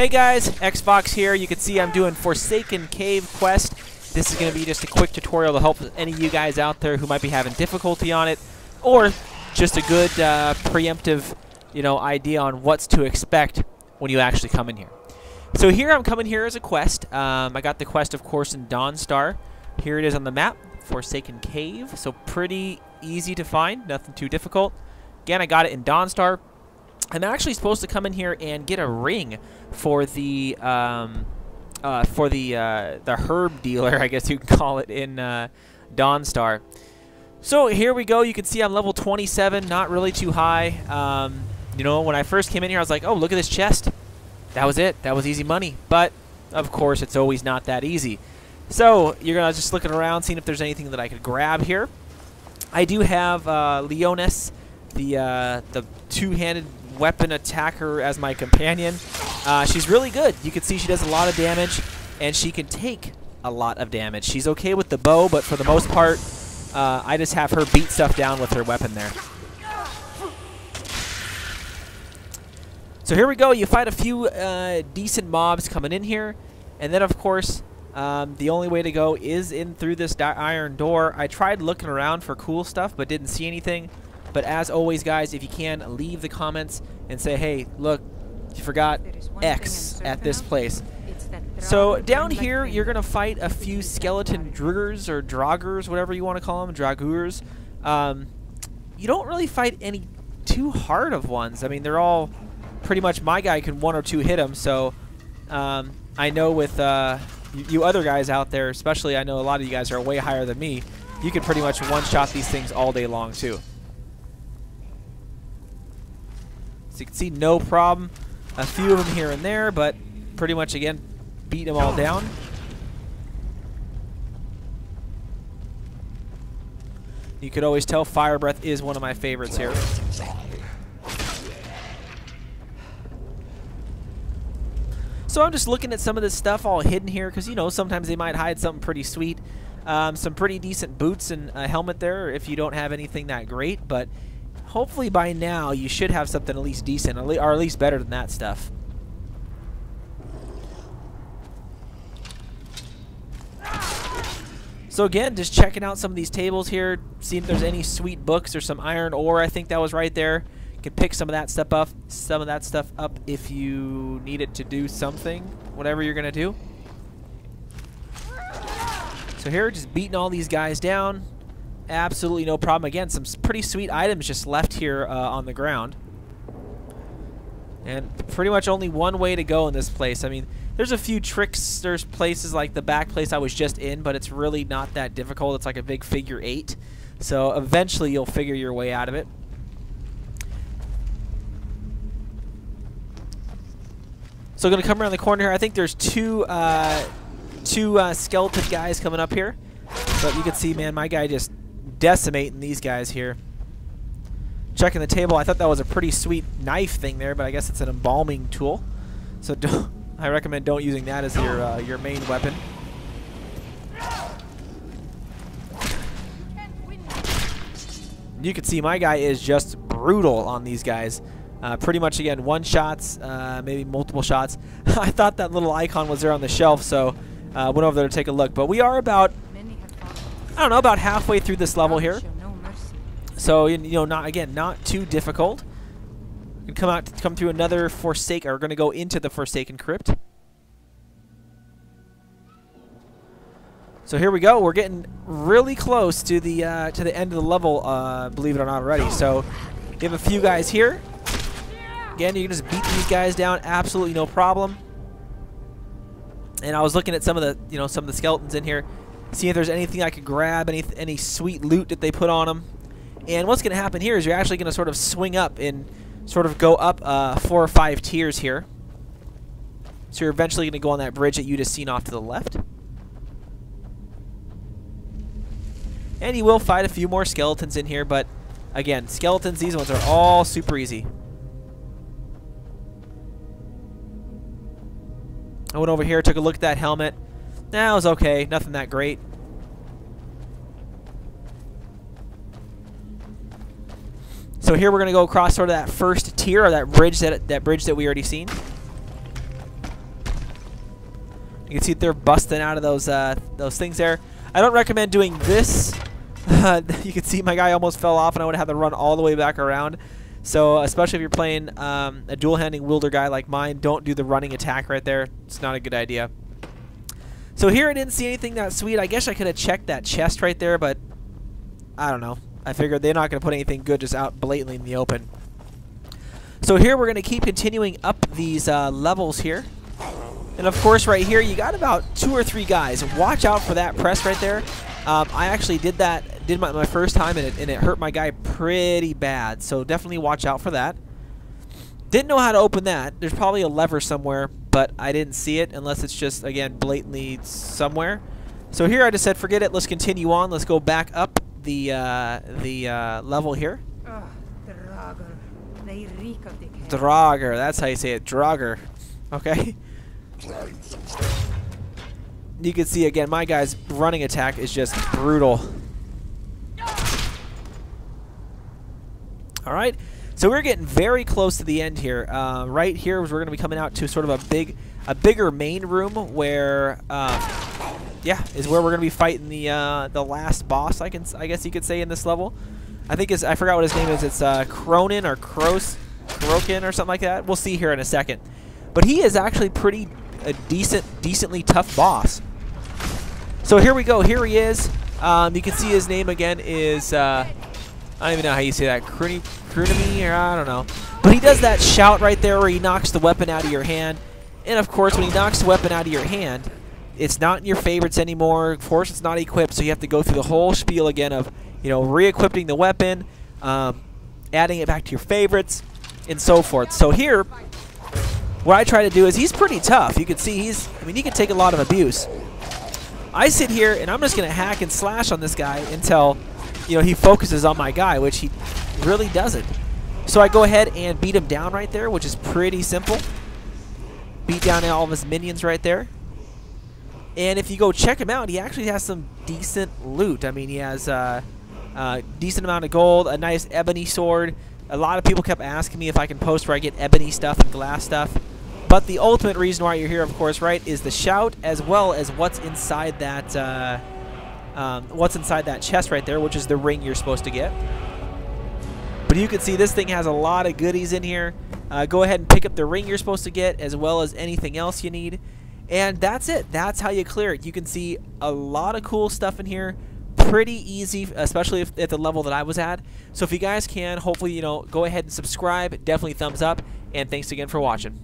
Hey guys, Xbox here. You can see I'm doing Forsaken Cave Quest. This is going to be just a quick tutorial to help any of you guys out there who might be having difficulty on it, or just a good preemptive, idea on what's to expect when you actually come in here. So here I'm coming here as a quest. I got the quest, of course, in Dawnstar. Here it is on the map, Forsaken Cave. So pretty easy to find, nothing too difficult. Again, I got it in Dawnstar. I'm actually supposed to come in here and get a ring for the herb dealer, I guess you can call it, in Dawnstar. So here we go. You can see I'm level 27, not really too high. When I first came in here, I was like, oh, look at this chest. That was it. That was easy money. But, of course, it's always not that easy. So you're going to just looking around, seeing if there's anything that I could grab here. I do have Leonis, the two-handed weapon attacker, as my companion. She's really good. You can see she does a lot of damage, and she can take a lot of damage. She's okay with the bow, but for the most part, I just have her beat stuff down with her weapon there. So here we go. You fight a few decent mobs coming in here, and then, of course, the only way to go is in through this iron door. I tried looking around for cool stuff, but didn't see anything. But as always, guys, if you can, leave the comments and say, hey, look, you forgot X at this place. So down here, you're going to fight a few skeleton driggers or draugrs, whatever you want to call them, draugrs. You don't really fight any too hard of ones. I mean, they're all pretty much, my guy can one or two hit them. So I know with you other guys out there, especially, I know a lot of you guys are way higher than me, you can pretty much one-shot these things all day long too. So you can see no problem. A few of them here and there, but pretty much, again, beat them all down. You could always tell Fire Breath is one of my favorites here. So I'm just looking at some of this stuff all hidden here because, sometimes they might hide something pretty sweet. Some pretty decent boots and a helmet there if you don't have anything that great, but hopefully by now you should have something at least decent, or at least better than that stuff. So again, just checking out some of these tables here, seeing if there's any sweet books or some iron ore. I think that was right there. You can pick some of that stuff up, if you need it to do something, whatever you're gonna do. So here, just beating all these guys down. Absolutely no problem. Again, some pretty sweet items just left here on the ground. And pretty much only one way to go in this place. I mean, there's a few tricks. There's places like the back place I was just in, but it's really not that difficult. It's like a big figure 8. So eventually you'll figure your way out of it. So going to come around the corner here. I think there's two skeleton guys coming up here. But you can see, man, my guy just decimating these guys here. Checking the table, I thought that was a pretty sweet knife thing there, but I guess it's an embalming tool. So I recommend don't using that as your main weapon. You can see my guy is just brutal on these guys. Pretty much, again, one-shots, maybe multiple shots. I thought that little icon was there on the shelf, so went over there to take a look. But we are about, I don't know, about halfway through this level here. So, not too difficult. We can come through another Forsaken, or we're going to go into the Forsaken Crypt. So here we go. We're getting really close to the end of the level, believe it or not already. So we have a few guys here. Again, you can just beat these guys down, absolutely no problem. And I was looking at some of the skeletons in here, see if there's anything I could grab, any sweet loot that they put on them. And what's going to happen here is you're actually going to sort of swing up and sort of go up 4 or 5 tiers here. So you're eventually going to go on that bridge that you just seen off to the left. And you will fight a few more skeletons in here, but again, skeletons, these ones are all super easy. I went over here, took a look at that helmet. Nah, it was okay. Nothing that great. So here we're going to go across sort of that first tier, or that bridge that we already seen. You can see they're busting out of those things there. I don't recommend doing this. You can see my guy almost fell off, and I would have to run all the way back around. So especially if you're playing a dual-handing wielder guy like mine, don't do the running attack right there. It's not a good idea. So here I didn't see anything that sweet. I guess I could have checked that chest right there, but I don't know. I figured they're not going to put anything good just out blatantly in the open. So here we're going to keep continuing up these levels here. And of course right here you got about 2 or 3 guys. Watch out for that press right there. I actually did my first time, and it hurt my guy pretty bad. So definitely watch out for that. Didn't know how to open that. There's probably a lever somewhere, but I didn't see it unless it's just, again, blatantly somewhere. So here I just said forget it. Let's continue on. Let's go back up the level here. Draugr. That's how you say it. Draugr. Okay. You can see again my guy's running attack is just brutal. Alright, so we're getting very close to the end here. Right here we're going to be coming out to sort of a bigger main room where yeah, is where we're going to be fighting the last boss, I guess you could say, in this level. I think I forgot what his name is. It's Cronin or Krokin or something like that. We'll see here in a second. But he is actually a decently tough boss. So here we go. Here he is. You can see his name again is I don't even know how you say that. Krunimi, or I don't know. But he does that shout right there where he knocks the weapon out of your hand. And of course, when he knocks the weapon out of your hand, it's not in your favorites anymore. Of course, it's not equipped, so you have to go through the whole spiel again of, you know, re-equipping the weapon, adding it back to your favorites, and so forth. So here, what I try to do is, he's pretty tough. You can see he can take a lot of abuse. I sit here and I'm just going to hack and slash on this guy until, you know, he focuses on my guy, which he really doesn't. So I go ahead and beat him down right there, which is pretty simple. Beat down all of his minions right there. And if you go check him out, he actually has some decent loot. I mean, he has a decent amount of gold, a nice ebony sword. A lot of people kept asking me if I can post where I get ebony stuff and glass stuff. But the ultimate reason why you're here, of course, right, is the shout, as well as what's inside that chest right there, which is the ring you're supposed to get. But you can see this thing has a lot of goodies in here. Go ahead and pick up the ring you're supposed to get, as well as anything else you need. And that's it. That's how you clear it. You can see a lot of cool stuff in here. Pretty easy, especially at the level that I was at. So if you guys can, hopefully, you know, go ahead and subscribe. Definitely thumbs up. And thanks again for watching.